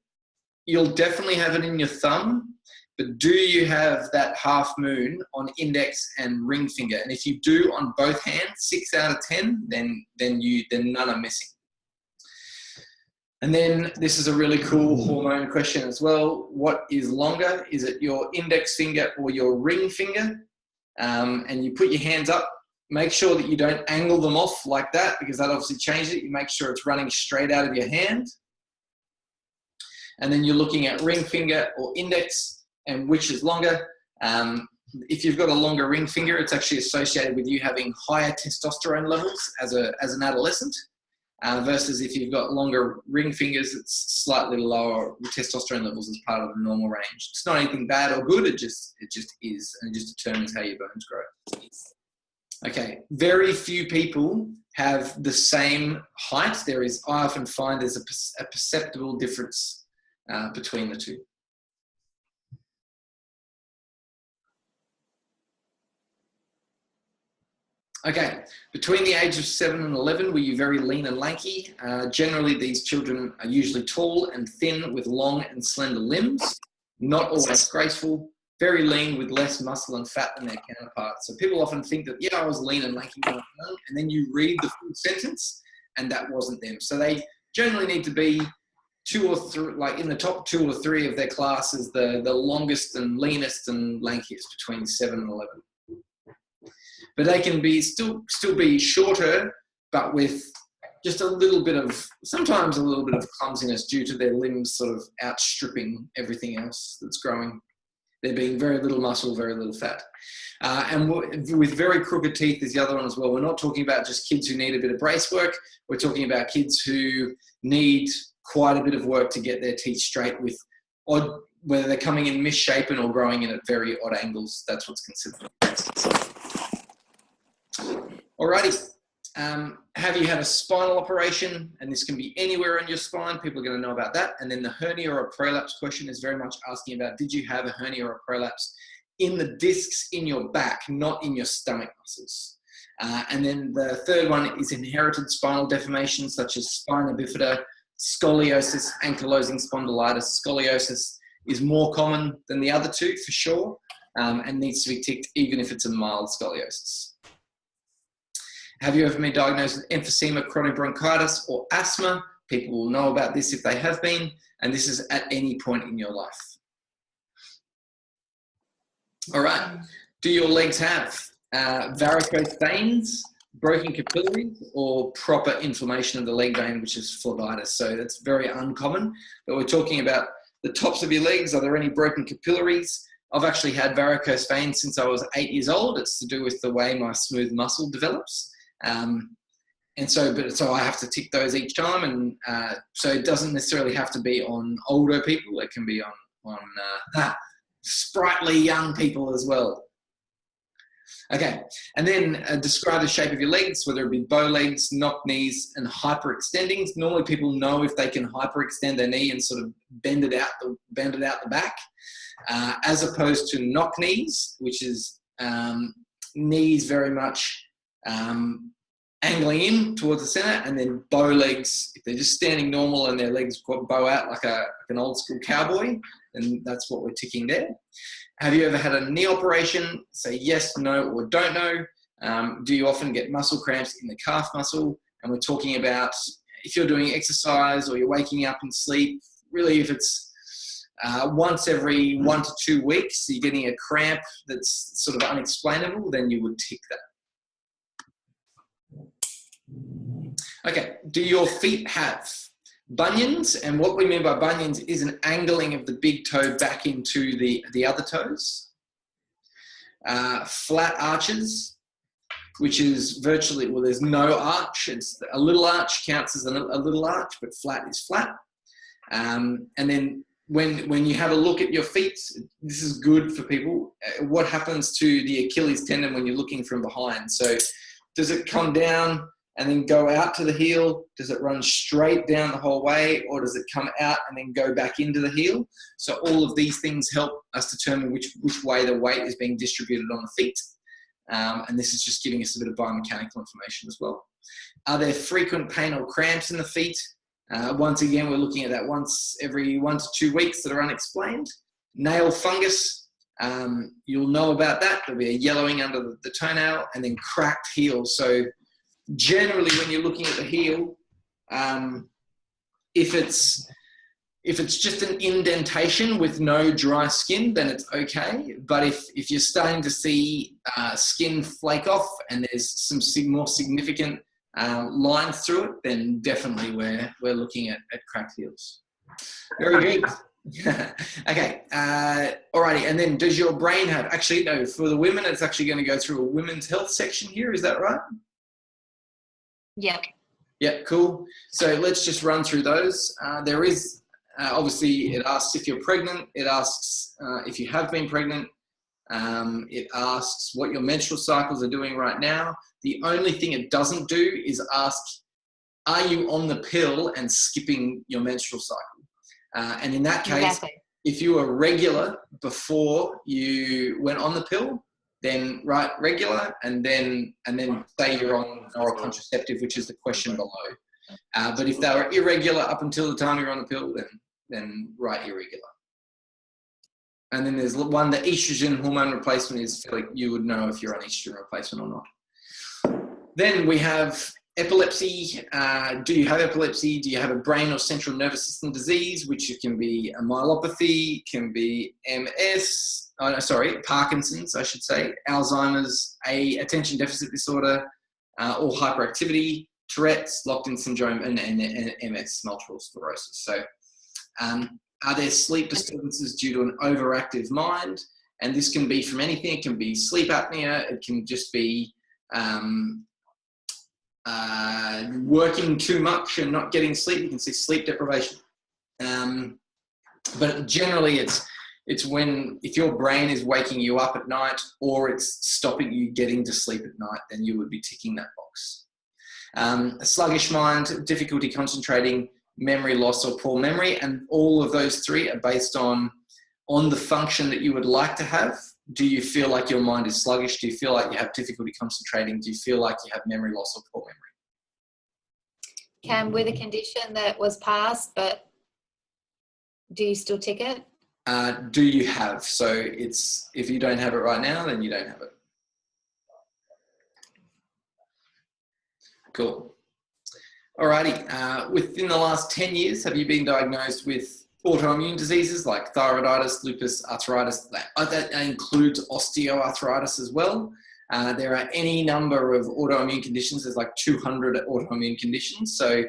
You'll definitely have it in your thumb, but do you have that half moon on index and ring finger? And if you do on both hands, 6 out of 10, then none are missing. And then this is a really cool hormone question as well. What is longer? Is it your index finger or your ring finger? And you put your hands up. Make sure that you don't angle them off like that because that obviously changes it. You make sure it's running straight out of your hand. And then you're looking at ring finger or index and which is longer. If you've got a longer ring finger, it's actually associated with you having higher testosterone levels as an adolescent versus if you've got longer ring fingers, it's slightly lower testosterone levels as part of the normal range. It's not anything bad or good. It just is, and it just determines how your bones grow. Okay, very few people have the same height. I often find there's a perceptible difference between the two. Okay, between the age of 7 and 11, were you very lean and lanky? Generally, these children are usually tall and thin with long and slender limbs, not always graceful, very lean with less muscle and fat than their counterparts. So people often think that, yeah, I was lean and lanky when I was young, and then you read the full sentence and that wasn't them. So they generally need to be 2 or 3, like in the top 2 or 3 of their classes, the longest and leanest and lankiest between 7 and 11. But they can be still be shorter, but with just a little bit of, sometimes a little bit of clumsiness due to their limbs sort of outstripping everything else that's growing. There being very little muscle, very little fat. And with very crooked teeth is the other one as well. We're not talking about just kids who need a bit of brace work. We're talking about kids who need quite a bit of work to get their teeth straight with odd, whether they're coming in misshapen or growing in at very odd angles. That's what's considered. Alrighty. Have you had a spinal operation? And this can be anywhere on your spine. People are going to know about that. And then the hernia or a prolapse question is very much asking about, did you have a hernia or a prolapse in the discs in your back, not in your stomach muscles? And then the third one is inherited spinal deformations such as spina bifida, scoliosis, ankylosing spondylitis. Scoliosis is more common than the other two for sure, and needs to be ticked even if it's a mild scoliosis. Have you ever been diagnosed with emphysema, chronic bronchitis, or asthma? People will know about this if they have been, and this is at any point in your life. All right. Do your legs have varicose veins, broken capillaries, or proper inflammation of the leg vein, which is phlebitis? So that's very uncommon, but we're talking about the tops of your legs. Are there any broken capillaries? I've actually had varicose veins since I was 8 years old. It's to do with the way my smooth muscle develops. So I have to tick those each time, and so it doesn't necessarily have to be on older people. It can be on sprightly young people as well. Okay, and then describe the shape of your legs, whether it be bow legs, knock knees, and hyperextending. Normally people know if they can hyperextend their knee and sort of bend it out the back, as opposed to knock knees, which is knees very much angling in towards the center, and then bow legs, if they're just standing normal and their legs bow out like an old school cowboy, then that's what we're ticking there. Have you ever had a knee operation? Say yes, no, or don't know. Do you often get muscle cramps in the calf muscle? And we're talking about if you're doing exercise or you're waking up in sleep, really if it's once every 1 to 2 weeks, you're getting a cramp that's sort of unexplainable, then you would tick that. Okay, do your feet have bunions? And what we mean by bunions is an angling of the big toe back into the other toes. Flat arches, which is virtually, well, there's no arch. It's a little arch counts as a little arch, but flat is flat. And then when you have a look at your feet, this is good for people. What happens to the Achilles tendon when you're looking from behind? So does it come down and then go out to the heel? Does it run straight down the whole way, or does it come out and then go back into the heel? So all of these things help us determine which way the weight is being distributed on the feet. And this is just giving us a bit of biomechanical information as well. Are there frequent pain or cramps in the feet? Once again, we're looking at that once every 1 to 2 weeks that are unexplained. Nail fungus, you'll know about that. There'll be a yellowing under the toenail, and then cracked heels. So generally, when you're looking at the heel, if it's just an indentation with no dry skin, then it's okay. But if you're starting to see skin flake off and there's some more significant lines through it, then definitely we're looking at cracked heels. Very good. Okay. Alrighty. And then does your brain have, actually, no, for the women, it's actually going to go through a women's health section here. Is that right? Yeah. Yeah, cool. So let's just run through those. There is, obviously, it asks if you're pregnant. It asks if you have been pregnant. It asks what your menstrual cycles are doing right now. The only thing it doesn't do is ask, are you on the pill and skipping your menstrual cycle? And in that case, if you were regular before you went on the pill, then write regular, and then say you're on oral contraceptive, which is the question below. But if they were irregular up until the time you're on the pill, then write irregular. And then there's one, the estrogen hormone replacement is, like, you would know if you're on estrogen replacement or not. Then we have epilepsy. Do you have epilepsy? Do you have a brain or central nervous system disease, which can be a myelopathy, can be MS, Parkinson's, I should say, Alzheimer's, attention deficit disorder, or hyperactivity, Tourette's, locked-in syndrome, and MS, multiple sclerosis. So are there sleep disturbances due to an overactive mind? And this can be from anything. It can be sleep apnea. It can just be working too much and not getting sleep. You can see sleep deprivation. But generally it's when, if your brain is waking you up at night or it's stopping you getting to sleep at night, then you would be ticking that box. A sluggish mind, difficulty concentrating, memory loss or poor memory, and all of those three are based on the function that you would like to have. Do you feel like your mind is sluggish? Do you feel like you have difficulty concentrating? Do you feel like you have memory loss or poor memory? Cam, with a condition that was passed, but do you still tick it? Do you have? So it's, if you don't have it right now, then you don't have it. Cool. Alrighty. Within the last 10 years, have you been diagnosed with autoimmune diseases like thyroiditis, lupus, arthritis? That includes osteoarthritis as well. There are any number of autoimmune conditions. There's like 200 autoimmune conditions. So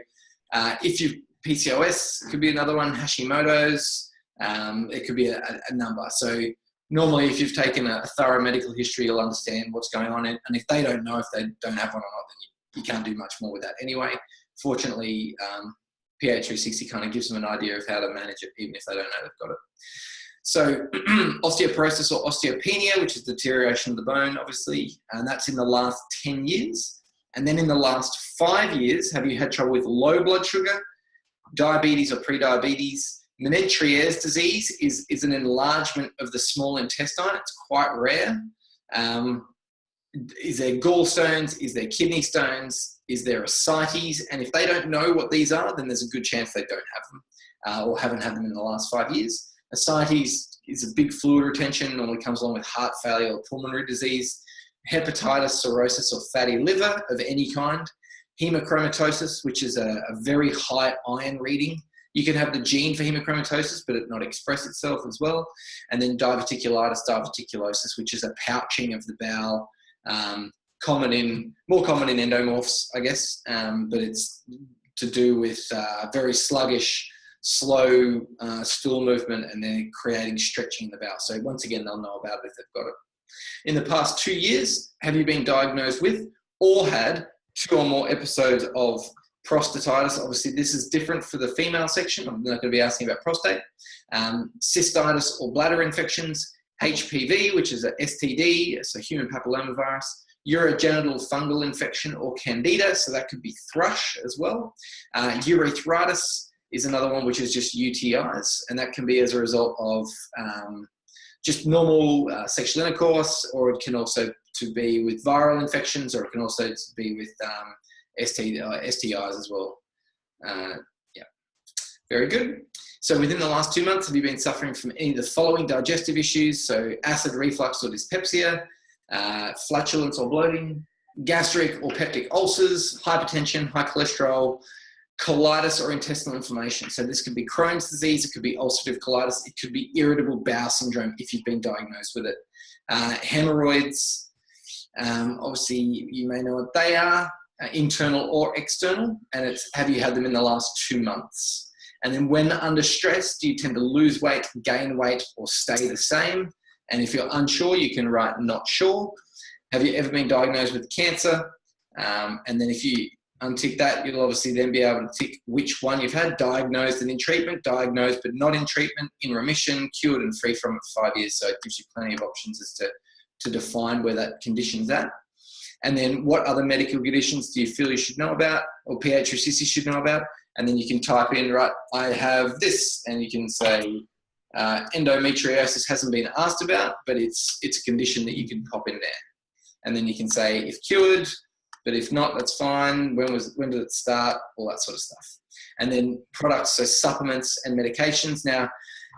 if you've PCOS, could be another one, Hashimoto's, it could be a number. So normally if you've taken a thorough medical history, you'll understand what's going on. And if they don't know if they don't have one or not, then you can't do much more with that anyway. Fortunately, ph360 kind of gives them an idea of how to manage it, even if they don't know they've got it. So osteoporosis or osteopenia, which is deterioration of the bone, obviously, and that's in the last 10 years. And then in the last 5 years, have you had trouble with low blood sugar, diabetes or pre-diabetes? Menetrier's disease is an enlargement of the small intestine. It's quite rare. Is there gallstones? Is there kidney stones? Is there ascites? And if they don't know what these are, then there's a good chance they don't have them or haven't had them in the last 5 years. Ascites is a big fluid retention, normally comes along with heart failure or pulmonary disease. Hepatitis, cirrhosis, or fatty liver of any kind. Hemochromatosis, which is a very high iron reading. You can have the gene for hemochromatosis, but it not express itself as well. And then diverticulitis, diverticulosis, which is a pouching of the bowel, more common in endomorphs, I guess, but it's to do with very sluggish, slow stool movement, and then creating stretching in the bowel. So once again, they'll know about it if they've got it. In the past 2 years, have you been diagnosed with or had 2 or more episodes of prostatitis? Obviously, this is different for the female section. I'm not going to be asking about prostate. Cystitis or bladder infections, HPV, which is a STD, so human papillomavirus, urogenital fungal infection or candida, so that could be thrush as well. Urethritis is another one, which is just UTIs, and that can be as a result of just normal sexual intercourse, or it can also to be with viral infections, or it can also be with STIs as well. Yeah, very good. So within the last 2 months, have you been suffering from any of the following digestive issues? So acid reflux or dyspepsia, flatulence or bloating, gastric or peptic ulcers, hypertension, high cholesterol, colitis or intestinal inflammation. So this could be Crohn's disease, it could be ulcerative colitis, it could be irritable bowel syndrome if you've been diagnosed with it. Hemorrhoids, obviously you may know what they are, internal or external, and it's have you had them in the last 2 months? And then when under stress, do you tend to lose weight, gain weight, or stay the same? And if you're unsure, you can write not sure. Have you ever been diagnosed with cancer? And then if you untick that, you'll obviously then be able to tick which one you've had: diagnosed and in treatment, diagnosed but not in treatment, in remission, cured and free from it for 5 years. So it gives you plenty of options as to define where that condition's at. And then what other medical conditions do you feel you should know about, or ph360 should know about? And then you can type in, right, I have this, and you can say endometriosis hasn't been asked about, but it's a condition that you can pop in there. And then you can say if cured, but if not, that's fine. When did it start? All that sort of stuff. And then products, so supplements and medications. Now,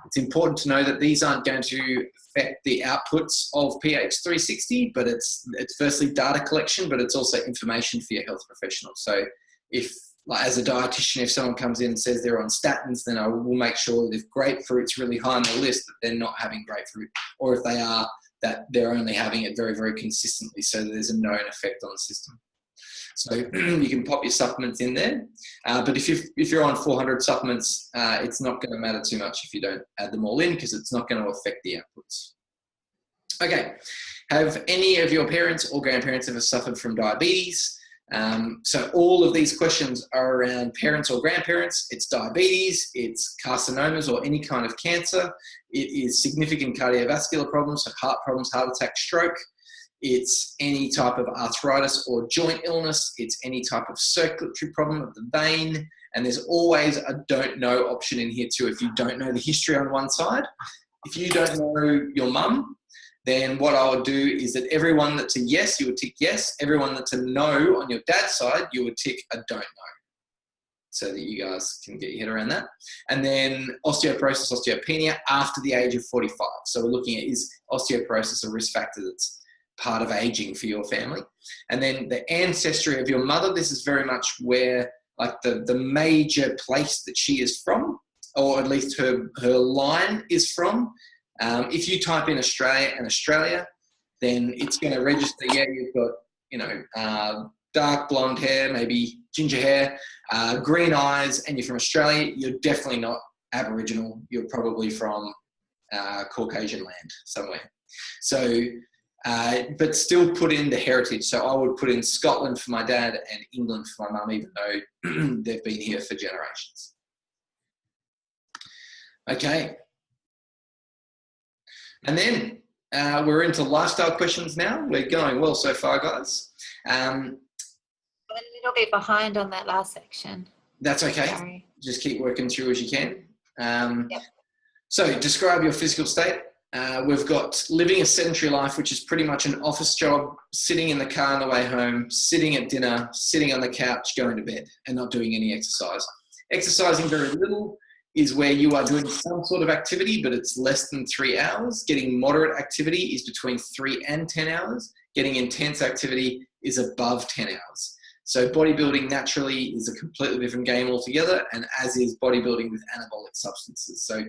it's important to know that these aren't going to affect the outputs of ph360, but it's firstly data collection, but it's also information for your health professional. So if, like as a dietitian, if someone comes in and says they're on statins, then I will make sure that if grapefruit's really high on the list, that they're not having grapefruit, or if they are, that they're only having it very, very consistently, so that there's a known effect on the system. So you can pop your supplements in there, but if you're on 400 supplements, it's not going to matter too much if you don't add them all in, because it's not going to affect the outputs. Okay, have any of your parents or grandparents ever suffered from diabetes? So all of these questions are around parents or grandparents. It's diabetes, it's carcinomas or any kind of cancer. It is significant cardiovascular problems, so heart problems, heart attack, stroke. It's any type of arthritis or joint illness. It's any type of circulatory problem of the vein. And there's always a don't know option in here too. If you don't know the history on one side, if you don't know your mum, then what I would do is that everyone that's a yes, you would tick yes. Everyone that's a no on your dad's side, you would tick a don't know, so that you guys can get your head around that. And then osteoporosis, osteopenia after the age of 45. So we're looking at, is osteoporosis a risk factor that's part of aging for your family? And then the ancestry of your mother, this is very much where, like, the major place that she is from, or at least her line is from. If you type in Australia and Australia, then it's going to register, yeah, you've got, dark blonde hair, maybe ginger hair, green eyes, and you're from Australia. You're definitely not Aboriginal. You're probably from Caucasian land somewhere. So, but still put in the heritage. So I would put in Scotland for my dad and England for my mum, even though they've been here for generations. Okay. And then we're into lifestyle questions now. We're going well so far, guys. I'm a little bit behind on that last section. That's okay. Sorry. Just keep working through as you can. Yep. So describe your physical state. We've got living a sedentary life, which is pretty much an office job, sitting in the car on the way home, sitting at dinner, sitting on the couch, going to bed, and not doing any exercise. Exercising very little is where you are doing some sort of activity, but it's less than 3 hours. Getting moderate activity is between 3 and 10 hours. Getting intense activity is above 10 hours. So bodybuilding naturally is a completely different game altogether, and as is bodybuilding with anabolic substances. So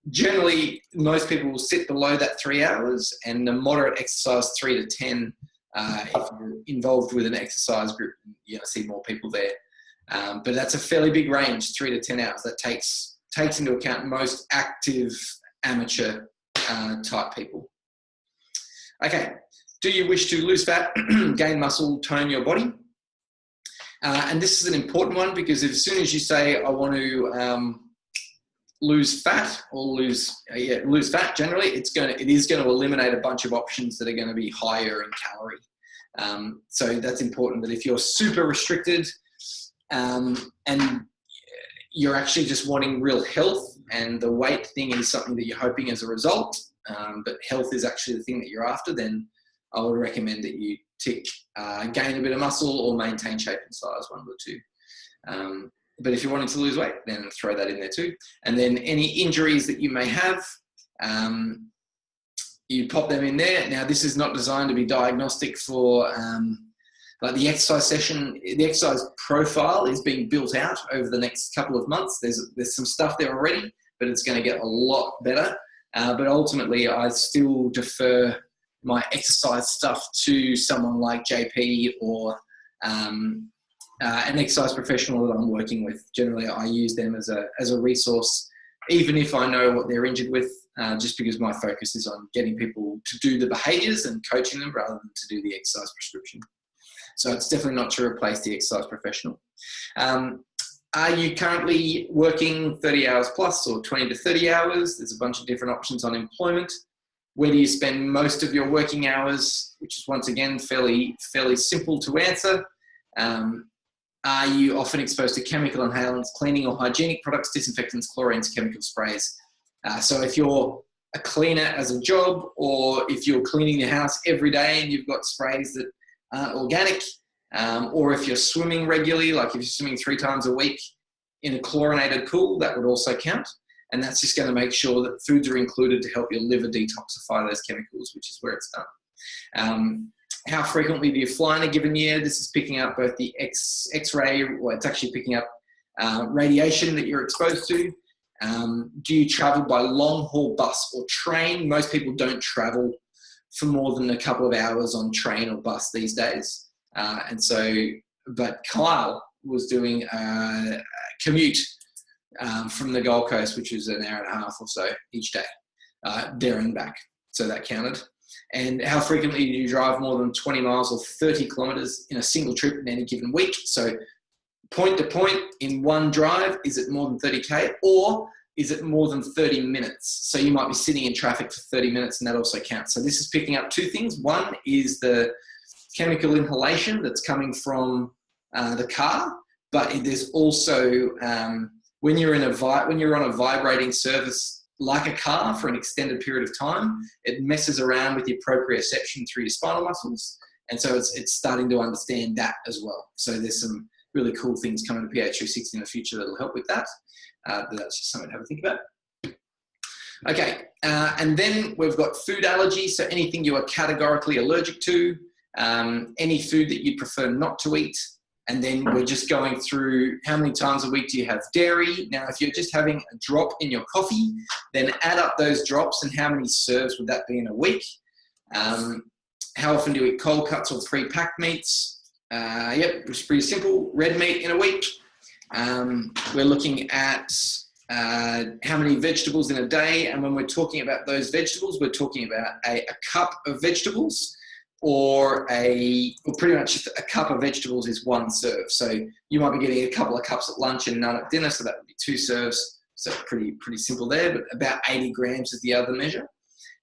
generally, most people will sit below that 3 hours, and the moderate exercise 3 to 10. If you're involved with an exercise group, you're going to see more people there. But that's a fairly big range, 3 to 10 hours. That takes into account most active amateur type people. Okay, do you wish to lose fat, gain muscle, tone your body? And this is an important one, because as soon as you say, I want to lose fat or lose fat, generally, it is going to eliminate a bunch of options that are going to be higher in calorie. So that's important, that if you're super restricted, and you're actually just wanting real health, and the weight thing is something that you're hoping as a result, but health is actually the thing that you're after, then I would recommend that you tick gain a bit of muscle or maintain shape and size, one of the two. But if you're wanting to lose weight, then throw that in there too. And then any injuries that you may have, you pop them in there. Now, this is not designed to be diagnostic for like the exercise session. The exercise profile is being built out over the next couple of months. There's some stuff there already, but it's going to get a lot better. But ultimately, I still defer my exercise stuff to someone like JP or an exercise professional that I'm working with. Generally, I use them as a resource, even if I know what they're injured with, just because my focus is on getting people to do the behaviors and coaching them rather than to do the exercise prescription. So it's definitely not to replace the exercise professional. Are you currently working 30 hours plus or 20 to 30 hours? There's a bunch of different options on employment. Where do you spend most of your working hours, which is once again fairly simple to answer. Are you often exposed to chemical inhalants, cleaning or hygienic products, disinfectants, chlorines, chemical sprays? So if you're a cleaner as a job, or if you're cleaning your house every day and you've got sprays that aren't organic, or if you're swimming regularly, like if you're swimming 3 times a week in a chlorinated pool, that would also count. And that's just going to make sure that foods are included to help your liver detoxify those chemicals, which is where it's done. How frequently do you fly in a given year? This is picking up both the X-ray, well, it's actually picking up radiation that you're exposed to. Do you travel by long-haul bus or train? Most people don't travel for more than a couple of hours on train or bus these days. But Kyle was doing a commute from the Gold Coast, which was an hour and a half or so each day, there and back. So that counted. And how frequently do you drive more than 20 miles or 30 kilometers in a single trip in any given week? So point to point in one drive, is it more than 30K, or is it more than 30 minutes? So you might be sitting in traffic for 30 minutes, and that also counts. So this is picking up 2 things. One is the chemical inhalation that's coming from the car, but there's also when you're on a vibrating surface like a car for an extended period of time, it messes around with your proprioception through your spinal muscles, and so it's starting to understand that as well. So there's some really cool things coming to ph360 in the future that'll help with that. But that's just something to have a think about. Okay, and then we've got food allergies. So anything you are categorically allergic to, any food that you prefer not to eat. And then we're just going through how many times a week do you have dairy. Now, if you're just having a drop in your coffee, then add up those drops and how many serves would that be in a week. How often do you eat cold cuts or pre-packed meats? Yep, it's pretty simple. Red meat in a week. We're looking at how many vegetables in a day. And when we're talking about those vegetables, we're talking about a cup of vegetables, or pretty much a cup of vegetables is 1 serve. So you might be getting a couple of cups at lunch and none at dinner, so that would be 2 serves. So pretty simple there, but about 80 grams is the other measure.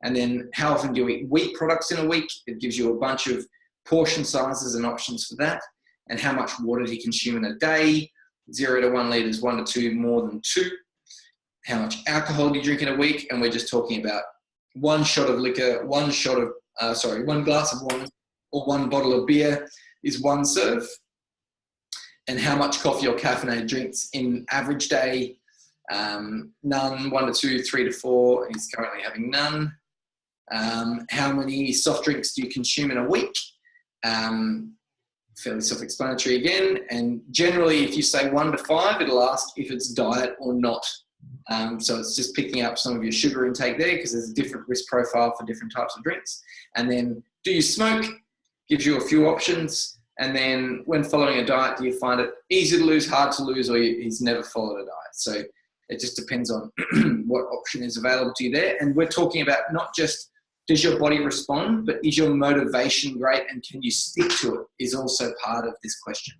And then how often do you eat wheat products in a week? It gives you a bunch of portion sizes and options for that. And how much water do you consume in a day? 0 to 1 litres, 1 to 2, more than 2. How much alcohol do you drink in a week? And we're just talking about one shot of liquor, one glass of wine or one bottle of beer is 1 serve. And how much coffee or caffeinated drinks in average day? None, 1 to 2, 3 to 4. He's currently having none. How many soft drinks do you consume in a week? Fairly self-explanatory again. And generally, if you say 1 to 5, it'll ask if it's diet or not. So it's just picking up some of your sugar intake there because there's a different risk profile for different types of drinks. And then, do you smoke? Gives you a few options. And then when following a diet, do you find it easy to lose, hard to lose, or he's never followed a diet? So it just depends on what option is available to you there. And we're talking about not just does your body respond, but is your motivation great and can you stick to it is also part of this question.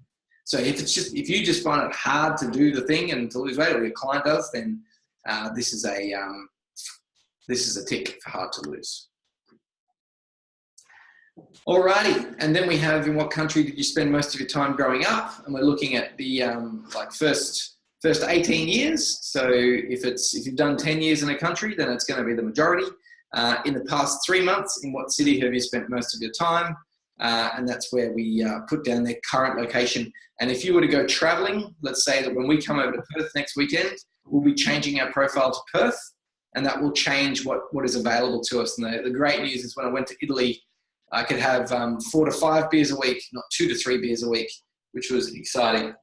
So if you just find it hard to do the thing and to lose weight, or your client does, then this is a tick for hard to lose. Alrighty, and then we have in what country did you spend most of your time growing up? And we're looking at the first 18 years. So if you've done 10 years in a country, then it's going to be the majority. In the past 3 months, in what city have you spent most of your time? And that's where we put down their current location. And if you were to go traveling, let's say that when we come over to Perth next weekend, we'll be changing our profile to Perth, and that will change what is available to us. And the great news is when I went to Italy, I could have 4 to 5 beers a week, not 2 to 3 beers a week, which was exciting.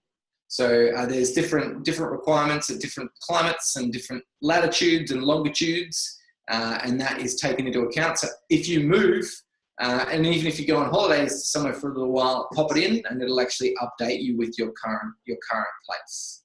So there's different requirements at different climates and different latitudes and longitudes, and that is taken into account. So if you move, and even if you go on holidays somewhere for a little while, pop it in, and it'll actually update you with your current place.